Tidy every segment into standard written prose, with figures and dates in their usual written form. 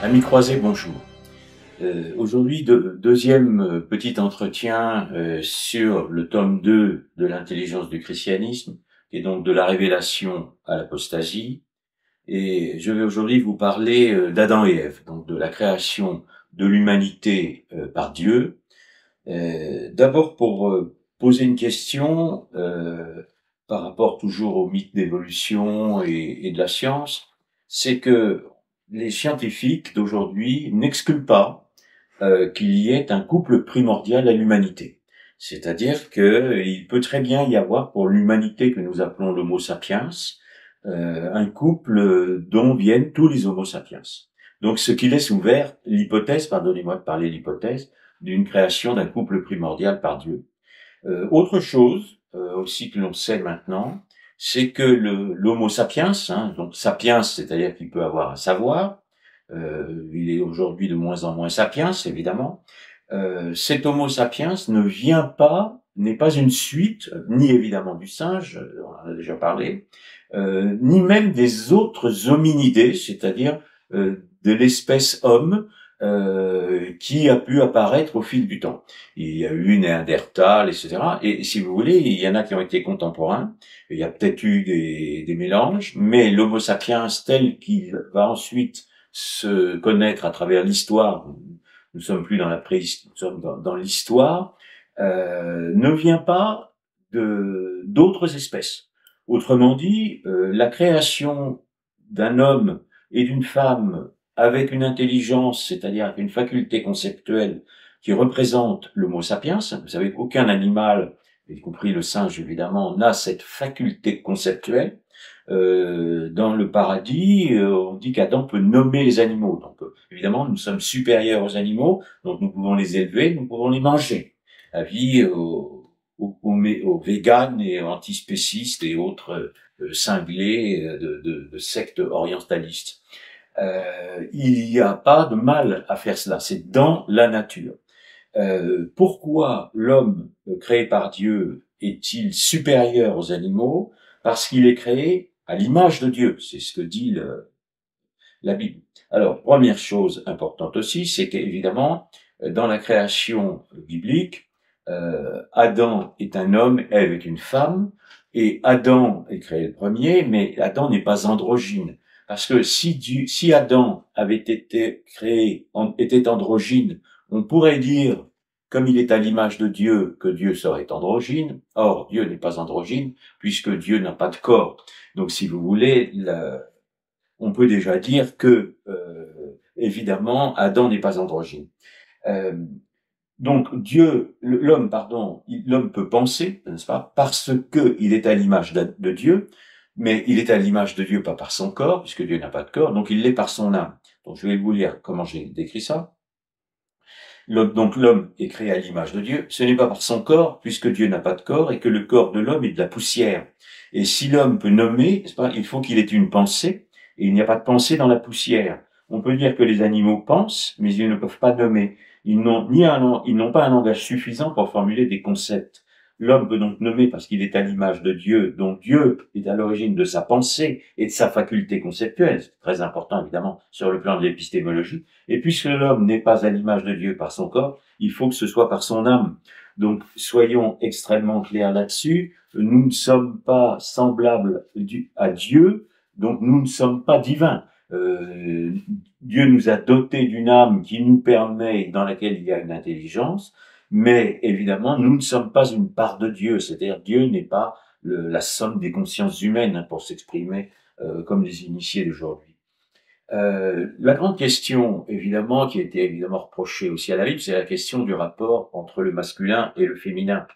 Amis croisés, bonjour. Aujourd'hui, deuxième petit entretien sur le tome 2 de l'intelligence du christianisme, et donc de la révélation à l'apostasie. Et je vais aujourd'hui vous parler d'Adam et Ève, donc de la création de l'humanité par Dieu. D'abord pour poser une question par rapport toujours au mythe d'évolution et de la science, c'est que les scientifiques d'aujourd'hui n'excluent pas qu'il y ait un couple primordial à l'humanité. C'est-à-dire qu'il peut très bien y avoir pour l'humanité que nous appelons l'Homo sapiens, un couple dont viennent tous les Homo sapiens. Donc ce qui laisse ouvert l'hypothèse, pardonnez-moi de parler l'hypothèse, d'une création d'un couple primordial par Dieu. Autre chose aussi que l'on sait maintenant, c'est que l'Homo sapiens, donc sapiens, c'est-à-dire qu'il peut avoir un savoir, il est aujourd'hui de moins en moins sapiens, évidemment. Cet Homo sapiens n'est pas une suite, ni évidemment du singe, on en a déjà parlé, ni même des autres hominidés, c'est-à-dire de l'espèce homme, qui a pu apparaître au fil du temps. Il y a eu Néandertal, etc. Et si vous voulez, il y en a qui ont été contemporains. Il y a peut-être eu des mélanges, mais l'Homo sapiens tel qu'il va ensuite se connaître à travers l'histoire, nous sommes plus dans la préhistoire, nous sommes dans l'histoire, ne vient pas d'autres espèces. Autrement dit, la création d'un homme et d'une femme avec une intelligence, c'est-à-dire avec une faculté conceptuelle qui représente l'Homo sapiens. Vous savez qu'aucun animal, y compris le singe évidemment, n'a cette faculté conceptuelle. Dans le paradis, on dit qu'Adam peut nommer les animaux. Donc évidemment, nous sommes supérieurs aux animaux, donc nous pouvons les élever, nous pouvons les manger. Avis aux véganes et antispécistes et autres cinglés de sectes orientalistes. Il n'y a pas de mal à faire cela, c'est dans la nature. Pourquoi l'homme créé par Dieu est-il supérieur aux animaux? Parce qu'il est créé à l'image de Dieu, c'est ce que dit la Bible. Alors, première chose importante aussi, c'est qu'évidemment, dans la création biblique, Adam est un homme, Ève est une femme, et Adam est créé le premier, mais Adam n'est pas androgyne. Parce que si Adam avait été créé, était androgyne, on pourrait dire, comme il est à l'image de Dieu, que Dieu serait androgyne. Or, Dieu n'est pas androgyne, puisque Dieu n'a pas de corps. Donc, si vous voulez, on peut déjà dire que, évidemment, Adam n'est pas androgyne. Donc l'homme peut penser, n'est-ce pas, parce que il est à l'image de Dieu, mais il est à l'image de Dieu pas par son corps, puisque Dieu n'a pas de corps, donc il l'est par son âme. Donc je vais vous lire comment j'ai décrit ça. Donc l'homme est créé à l'image de Dieu, ce n'est pas par son corps, puisque Dieu n'a pas de corps, et que le corps de l'homme est de la poussière. Et si l'homme peut nommer, n'est-ce pas, il faut qu'il ait une pensée, et il n'y a pas de pensée dans la poussière. On peut dire que les animaux pensent, mais ils ne peuvent pas nommer. Ils n'ont pas un langage suffisant pour formuler des concepts. L'homme peut donc nommer parce qu'il est à l'image de Dieu, donc Dieu est à l'origine de sa pensée et de sa faculté conceptuelle. C'est très important, évidemment, sur le plan de l'épistémologie. Et puisque l'homme n'est pas à l'image de Dieu par son corps, il faut que ce soit par son âme. Donc, soyons extrêmement clairs là-dessus. Nous ne sommes pas semblables à Dieu, donc nous ne sommes pas divins. Dieu nous a dotés d'une âme qui nous permet, dans laquelle il y a une intelligence, mais évidemment, nous ne sommes pas une part de Dieu, c'est-à-dire Dieu n'est pas la somme des consciences humaines, pour s'exprimer comme les initiés d'aujourd'hui. La grande question, évidemment, qui a été évidemment reprochée aussi à la Bible, c'est la question du rapport entre le masculin et le féminin.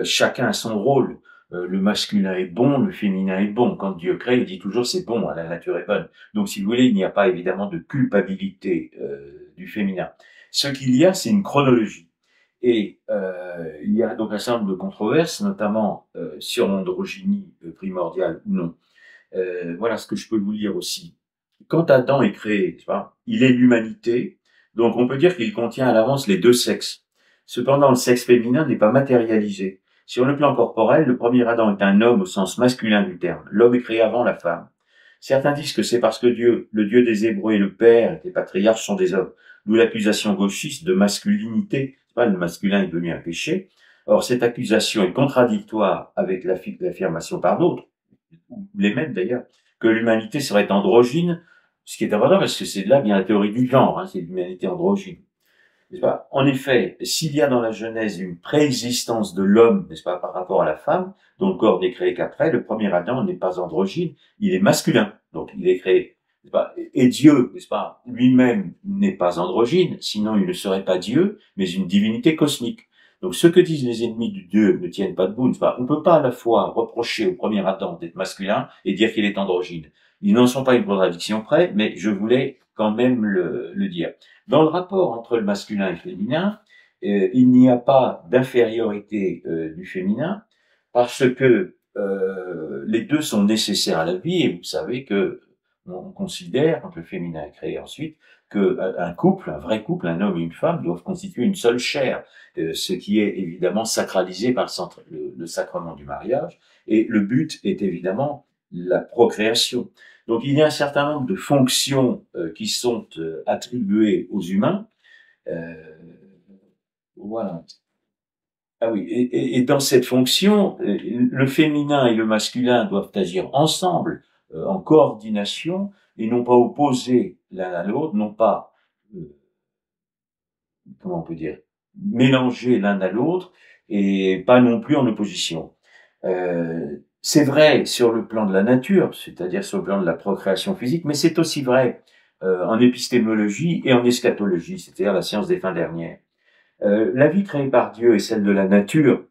Chacun a son rôle. Le masculin est bon, le féminin est bon. Quand Dieu crée, il dit toujours c'est bon, la nature est bonne. Donc, si vous voulez, il n'y a pas évidemment de culpabilité du féminin. Ce qu'il y a, c'est une chronologie. Et il y a donc un certain nombre de controverses, notamment sur l'androgynie primordiale ou non. Voilà ce que je peux vous lire aussi. Quand Adam est créé, tu vois, il est l'humanité, donc on peut dire qu'il contient à l'avance les deux sexes. Cependant, le sexe féminin n'est pas matérialisé. Sur le plan corporel, le premier Adam est un homme au sens masculin du terme. L'homme est créé avant la femme. Certains disent que c'est parce que Dieu, le Dieu des Hébreux et le Père, les patriarches sont des hommes. D'où l'accusation gauchiste de masculinité. C'est pas, le masculin est devenu un péché. Or, cette accusation est contradictoire avec l'affirmation par d'autres, ou les mêmes d'ailleurs, que l'humanité serait androgyne, ce qui est important parce que c'est de là vient la théorie du genre, hein, c'est l'humanité androgyne. N'est-ce pas? En effet, s'il y a dans la Genèse une préexistence de l'homme, n'est-ce pas, par rapport à la femme, dont le corps n'est créé qu'après, le premier Adam n'est pas androgyne, il est masculin, donc il est créé, n'est-ce pas? Et Dieu, n'est-ce pas, lui-même n'est pas androgyne, sinon il ne serait pas Dieu, mais une divinité cosmique. Donc ce que disent les ennemis de Dieu ne tiennent pas debout, n'est-ce pas? On ne peut pas à la fois reprocher au premier Adam d'être masculin et dire qu'il est androgyne. Ils n'en sont pas une contradiction près, mais je voulais quand même le dire. Dans le rapport entre le masculin et le féminin, il n'y a pas d'infériorité du féminin parce que les deux sont nécessaires à la vie et vous savez que on considère, quand le féminin est créé ensuite, que un couple, un vrai couple, un homme et une femme doivent constituer une seule chair, ce qui est évidemment sacralisé par le sacrement du mariage et le but est évidemment la procréation. Donc il y a un certain nombre de fonctions qui sont attribuées aux humains. Euh, voilà. Ah oui, et dans cette fonction, le féminin et le masculin doivent agir ensemble, en coordination, et non pas opposés l'un à l'autre, non pas, euh, comment on peut dire, mélangés l'un à l'autre, et pas non plus en opposition. C'est vrai sur le plan de la nature, c'est-à-dire sur le plan de la procréation physique, mais c'est aussi vrai en épistémologie et en eschatologie, c'est-à-dire la science des fins dernières. La vie créée par Dieu est celle de la nature,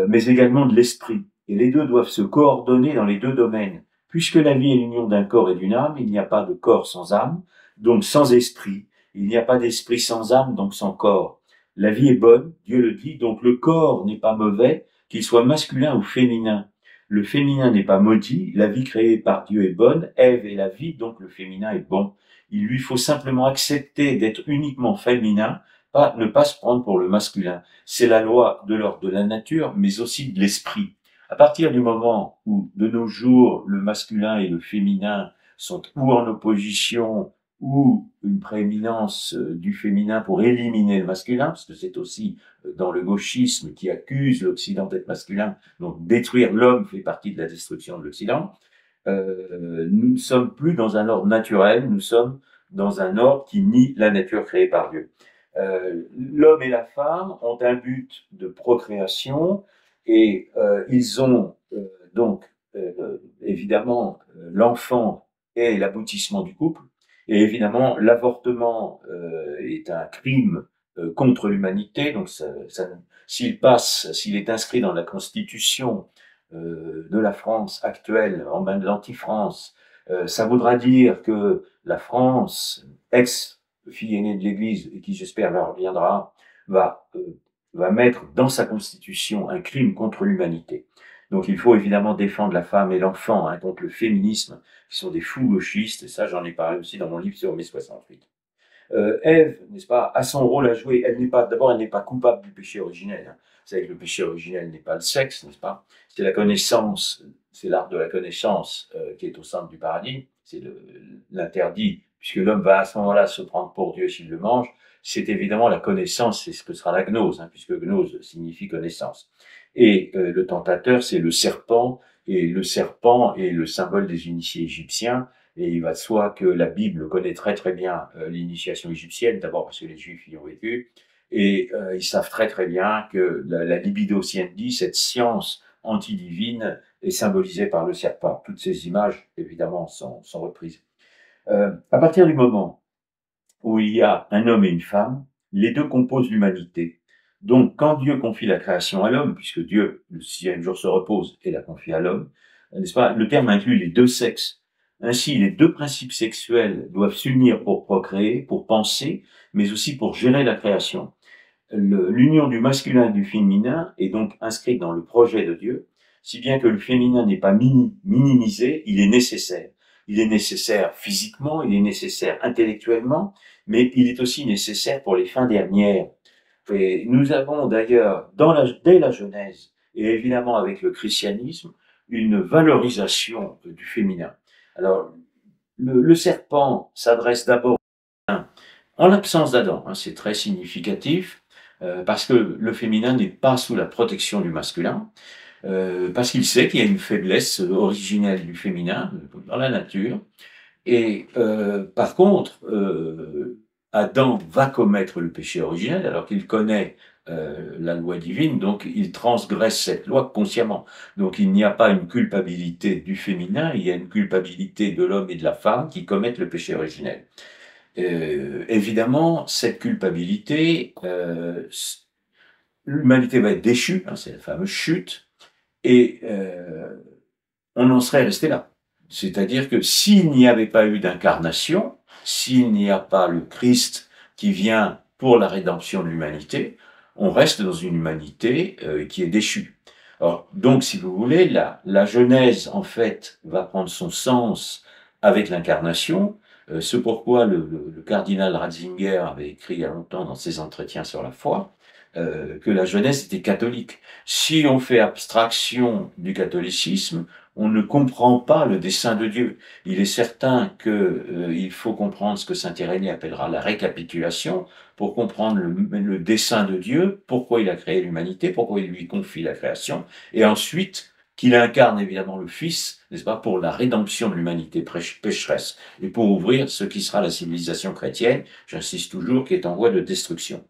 mais également de l'esprit. Et les deux doivent se coordonner dans les deux domaines. Puisque la vie est l'union d'un corps et d'une âme, il n'y a pas de corps sans âme, donc sans esprit. Il n'y a pas d'esprit sans âme, donc sans corps. La vie est bonne, Dieu le dit, donc le corps n'est pas mauvais, qu'il soit masculin ou féminin. Le féminin n'est pas maudit, la vie créée par Dieu est bonne, Ève est la vie, donc le féminin est bon. Il lui faut simplement accepter d'être uniquement féminin, ne pas se prendre pour le masculin. C'est la loi de l'ordre de la nature, mais aussi de l'esprit. À partir du moment où, de nos jours, le masculin et le féminin sont ou en opposition ou une prééminence du féminin pour éliminer le masculin, parce que c'est aussi dans le gauchisme qui accuse l'Occident d'être masculin, donc détruire l'homme fait partie de la destruction de l'Occident, nous ne sommes plus dans un ordre naturel, nous sommes dans un ordre qui nie la nature créée par Dieu. L'homme et la femme ont un but de procréation et ils ont donc évidemment l'enfant est l'aboutissement du couple et évidemment l'avortement est un crime contre l'humanité, donc s'il est inscrit dans la constitution de la France actuelle en main de l'anti-France, ça voudra dire que la France, ex-fille aînée de l'Église, et qui j'espère leur reviendra, va mettre dans sa constitution un crime contre l'humanité. Donc il faut évidemment défendre la femme et l'enfant contre le féminisme, qui sont des fous gauchistes, et ça j'en ai parlé aussi dans mon livre sur mai 68. Ève, n'est-ce pas, a son rôle à jouer. D'abord, elle n'est pas coupable du péché originel. Vous savez que le péché originel n'est pas le sexe, n'est-ce pas? C'est la connaissance, c'est l'art de la connaissance qui est au centre du paradis. C'est l'interdit, puisque l'homme va à ce moment-là se prendre pour Dieu s'il le mange. C'est évidemment la connaissance, c'est ce que sera la gnose, puisque gnose signifie connaissance. Et le tentateur, c'est le serpent, et le serpent est le symbole des initiés égyptiens. Et il va de soi que la Bible connaît très très bien l'initiation égyptienne, d'abord parce que les Juifs y ont vécu, et ils savent très très bien que la libido sciendi, cette science antidivine, est symbolisée par le serpent. Toutes ces images, évidemment, sont reprises. À partir du moment où il y a un homme et une femme, les deux composent l'humanité. Donc, quand Dieu confie la création à l'homme, puisque Dieu, le sixième jour, se repose et la confie à l'homme, n'est-ce pas, le terme inclut les deux sexes. Ainsi, les deux principes sexuels doivent s'unir pour procréer, pour penser, mais aussi pour gérer la création. L'union du masculin et du féminin est donc inscrite dans le projet de Dieu, si bien que le féminin n'est pas minimisé, il est nécessaire. Il est nécessaire physiquement, il est nécessaire intellectuellement, mais il est aussi nécessaire pour les fins dernières. Et nous avons d'ailleurs, dès la Genèse, et évidemment avec le christianisme, une valorisation du féminin. Alors, le serpent s'adresse d'abord en l'absence d'Adam, hein, c'est très significatif, parce que le féminin n'est pas sous la protection du masculin, parce qu'il sait qu'il y a une faiblesse originelle du féminin dans la nature, et par contre, Adam va commettre le péché originel alors qu'il connaît la loi divine, donc il transgresse cette loi consciemment. Donc il n'y a pas une culpabilité du féminin, il y a une culpabilité de l'homme et de la femme qui commettent le péché originel. Évidemment, cette culpabilité, l'humanité va être déchue, hein, c'est la fameuse chute, et on en serait resté là. C'est-à-dire que s'il n'y avait pas eu d'incarnation, s'il n'y a pas le Christ qui vient pour la rédemption de l'humanité, on reste dans une humanité qui est déchue. Alors, donc, si vous voulez, la Genèse, en fait, va prendre son sens avec l'incarnation. C'est pourquoi le cardinal Ratzinger avait écrit il y a longtemps dans ses entretiens sur la foi que la Genèse était catholique. Si on fait abstraction du catholicisme, on ne comprend pas le dessein de Dieu. Il est certain qu'il faut comprendre ce que saint Irénée appellera la récapitulation pour comprendre le dessein de Dieu, pourquoi il a créé l'humanité, pourquoi il lui confie la création, et ensuite qu'il incarne évidemment le Fils, n'est-ce pas, pour la rédemption de l'humanité pécheresse, et pour ouvrir ce qui sera la civilisation chrétienne, j'insiste toujours, qui est en voie de destruction.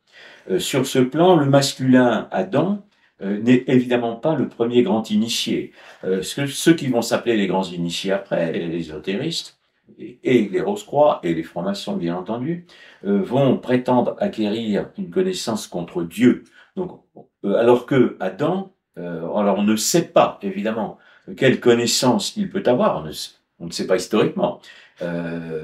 Sur ce plan, le masculin Adam n'est évidemment pas le premier grand initié. Ceux qui vont s'appeler les grands initiés après, les ésotéristes, et les Rose-Croix et les francs-maçons, bien entendu, vont prétendre acquérir une connaissance contre Dieu. Donc, alors que Adam, alors on ne sait pas, évidemment, quelle connaissance il peut avoir, on ne sait pas historiquement,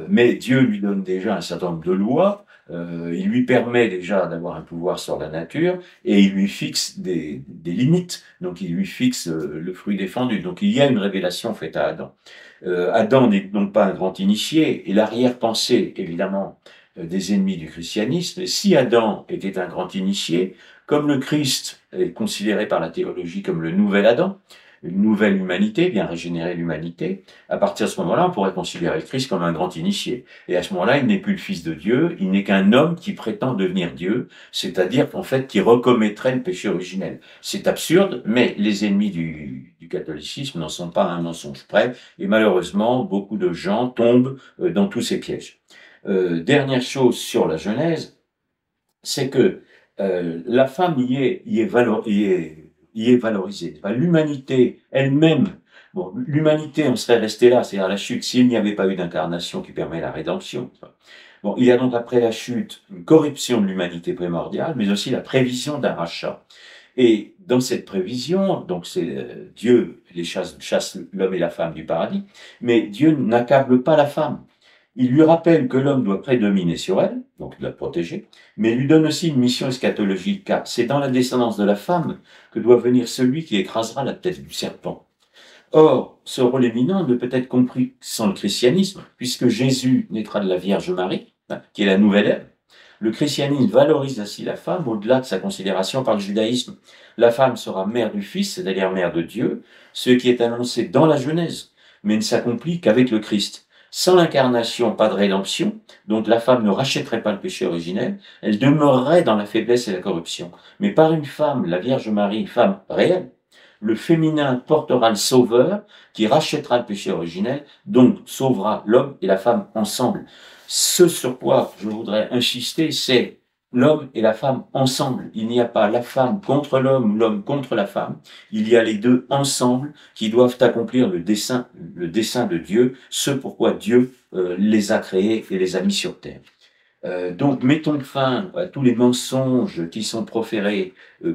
mais Dieu lui donne déjà un certain nombre de lois, il lui permet déjà d'avoir un pouvoir sur la nature et il lui fixe des limites. Donc il lui fixe le fruit défendu. Donc il y a une révélation faite à Adam. Adam n'est donc pas un grand initié et l'arrière-pensée, évidemment, des ennemis du christianisme. Si Adam était un grand initié, comme le Christ est considéré par la théologie comme le nouvel Adam, une nouvelle humanité, bien régénérer l'humanité, à partir de ce moment-là, on pourrait considérer le Christ comme un grand initié. Et à ce moment-là, il n'est plus le Fils de Dieu, il n'est qu'un homme qui prétend devenir Dieu, c'est-à-dire qu'en fait, qui recommettrait le péché originel. C'est absurde, mais les ennemis du catholicisme n'en sont pas à un mensonge près, et malheureusement, beaucoup de gens tombent dans tous ces pièges. Dernière chose sur la Genèse, c'est que la femme y est valorisée. Enfin, l'humanité elle-même, bon, l'humanité, on serait resté là, c'est-à-dire la chute, s'il n'y avait pas eu d'incarnation qui permet la rédemption. Bon, il y a donc après la chute une corruption de l'humanité primordiale, mais aussi la prévision d'un rachat. Et dans cette prévision, donc c'est Dieu chasse l'homme et la femme du paradis, mais Dieu n'accable pas la femme. Il lui rappelle que l'homme doit prédominer sur elle, donc il doit la protéger, mais il lui donne aussi une mission eschatologique, car c'est dans la descendance de la femme que doit venir celui qui écrasera la tête du serpent. Or, ce rôle éminent ne peut être compris sans le christianisme, puisque Jésus naîtra de la Vierge Marie, qui est la nouvelle Ève. Le christianisme valorise ainsi la femme au-delà de sa considération par le judaïsme. La femme sera mère du Fils, c'est-à-dire mère de Dieu, ce qui est annoncé dans la Genèse, mais ne s'accomplit qu'avec le Christ. Sans l'incarnation, pas de rédemption, donc la femme ne rachèterait pas le péché originel, elle demeurerait dans la faiblesse et la corruption. Mais par une femme, la Vierge Marie, femme réelle, le féminin portera le sauveur qui rachètera le péché originel, donc sauvera l'homme et la femme ensemble. Ce sur quoi je voudrais insister, c'est l'homme et la femme ensemble. Il n'y a pas la femme contre l'homme contre la femme. Il y a les deux ensemble qui doivent accomplir le dessein de Dieu, ce pourquoi Dieu les a créés et les a mis sur terre. Donc, mettons fin à tous les mensonges qui sont proférés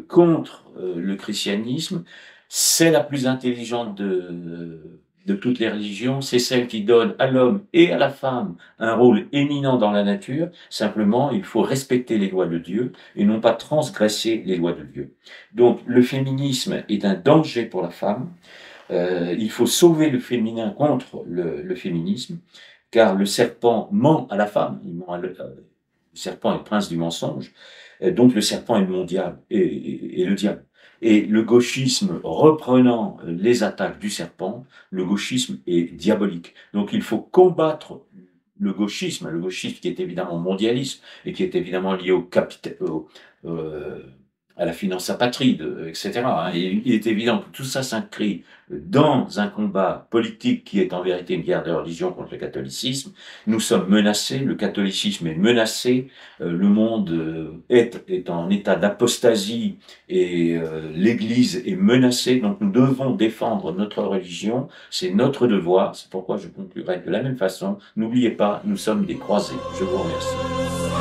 contre le christianisme. C'est la plus intelligente de toutes les religions. C'est celle qui donne à l'homme et à la femme un rôle éminent dans la nature. Simplement, il faut respecter les lois de Dieu et non pas transgresser les lois de Dieu. Donc, le féminisme est un danger pour la femme. Il faut sauver le féminin contre le féminisme, car le serpent ment à la femme, il ment le serpent est le prince du mensonge, donc le serpent est le diable. Et le gauchisme reprenant les attaques du serpent, le gauchisme est diabolique. Donc il faut combattre le gauchisme qui est évidemment mondialiste et qui est évidemment lié au capital, à la finance apatride, etc. Et il est évident que tout ça s'inscrit dans un combat politique qui est en vérité une guerre de religion contre le catholicisme. Nous sommes menacés, le catholicisme est menacé, le monde est en état d'apostasie et l'Église est menacée, donc nous devons défendre notre religion, c'est notre devoir, c'est pourquoi je conclurai de la même façon, n'oubliez pas, nous sommes des croisés. Je vous remercie.